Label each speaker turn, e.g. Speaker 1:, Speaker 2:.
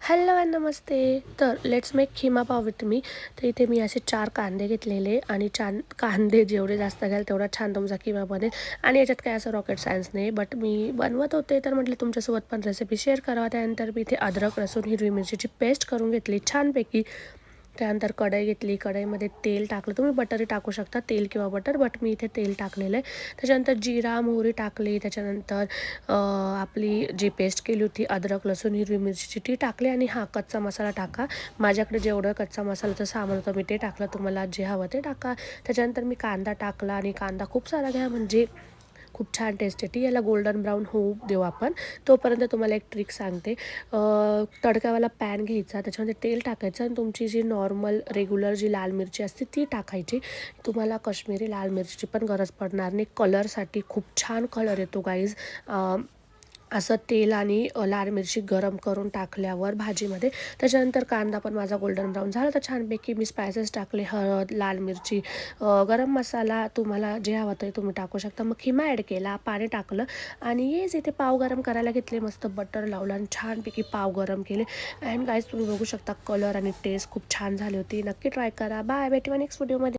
Speaker 1: Hello and नमस्ते. तर let's make keema पाव with me. तर इथे मी असे 4 कांदे घेतलेले आणि छान कांदे जेवढे जास्त घ्याल तेवढा छान तुमचा खिमा बनेल. आणि याच्यात काय असं रॉकेट सायन्स नाही, बट मी बनवत होते तर म्हटलं तुमच्यासोबत पण रेसिपी शेअर करावा. त्यानंतर मी इथे अद्रक, लसूण, हिरवी मिरचीची पेस्ट करून घेतली छानपैकी. त्यानंतर कढई घेतली, कढईमध्ये तेल टाकलं. तुम्ही बटरही टाकू शकता, तेल किंवा बटर, बट मी इथे तेल टाकलेलं आहे. त्याच्यानंतर जिरा मोहरी टाकली. त्याच्यानंतर आपली जी पेस्ट केली होती अद्रक लसूण हिरवी मिरचीची ती टाकली. आणि कच्चा मसाला टाका. माझ्याकडे जेवढं कच्चा मसाल्याचं सामान होतं मी ते टाकलं, तुम्हाला जे हवं ते टाका. त्याच्यानंतर मी कांदा टाकला आणि कांदा खूप सारा घ्या म्हणजे खूप छान टेस्ट येते. याला गोल्डन ब्राऊन होऊ देऊ आपण. तोपर्यंत तुम्हाला एक ट्रिक सांगते. तडकावाला पॅन घ्यायचा, त्याच्यामध्ये तेल टाकायचं आणि तुमची जी नॉर्मल रेग्युलर जी लाल मिरची असते ती टाकायची. तुम्हाला काश्मीरी लाल मिरचीची पण गरज पडणार नाही. कलरसाठी खूप छान कलर येतो गाईज. असं तेल आणि लाल मिरची गरम करून टाकल्यावर भाजीमध्ये. त्याच्यानंतर कांदा पण माझा गोल्डन ब्राऊन झाला तर छानपैकी मी स्पायसेस टाकले, हळद, लाल मिरची, गरम मसाला, तुम्हाला जे हवं ते तुम्ही टाकू शकता. मग खिमा ॲड केला, पाणी टाकलं आणि येस इथे पाव गरम करायला घेतले. मस्त बटर लावलं आणि छानपैकी पाव गरम केले. अँड गाईज तुम्ही बघू शकता कलर आणि टेस्ट खूप छान झाली होती. नक्की ट्राय करा. बाय, भेटूया नेक्स्ट व्हिडिओमध्ये.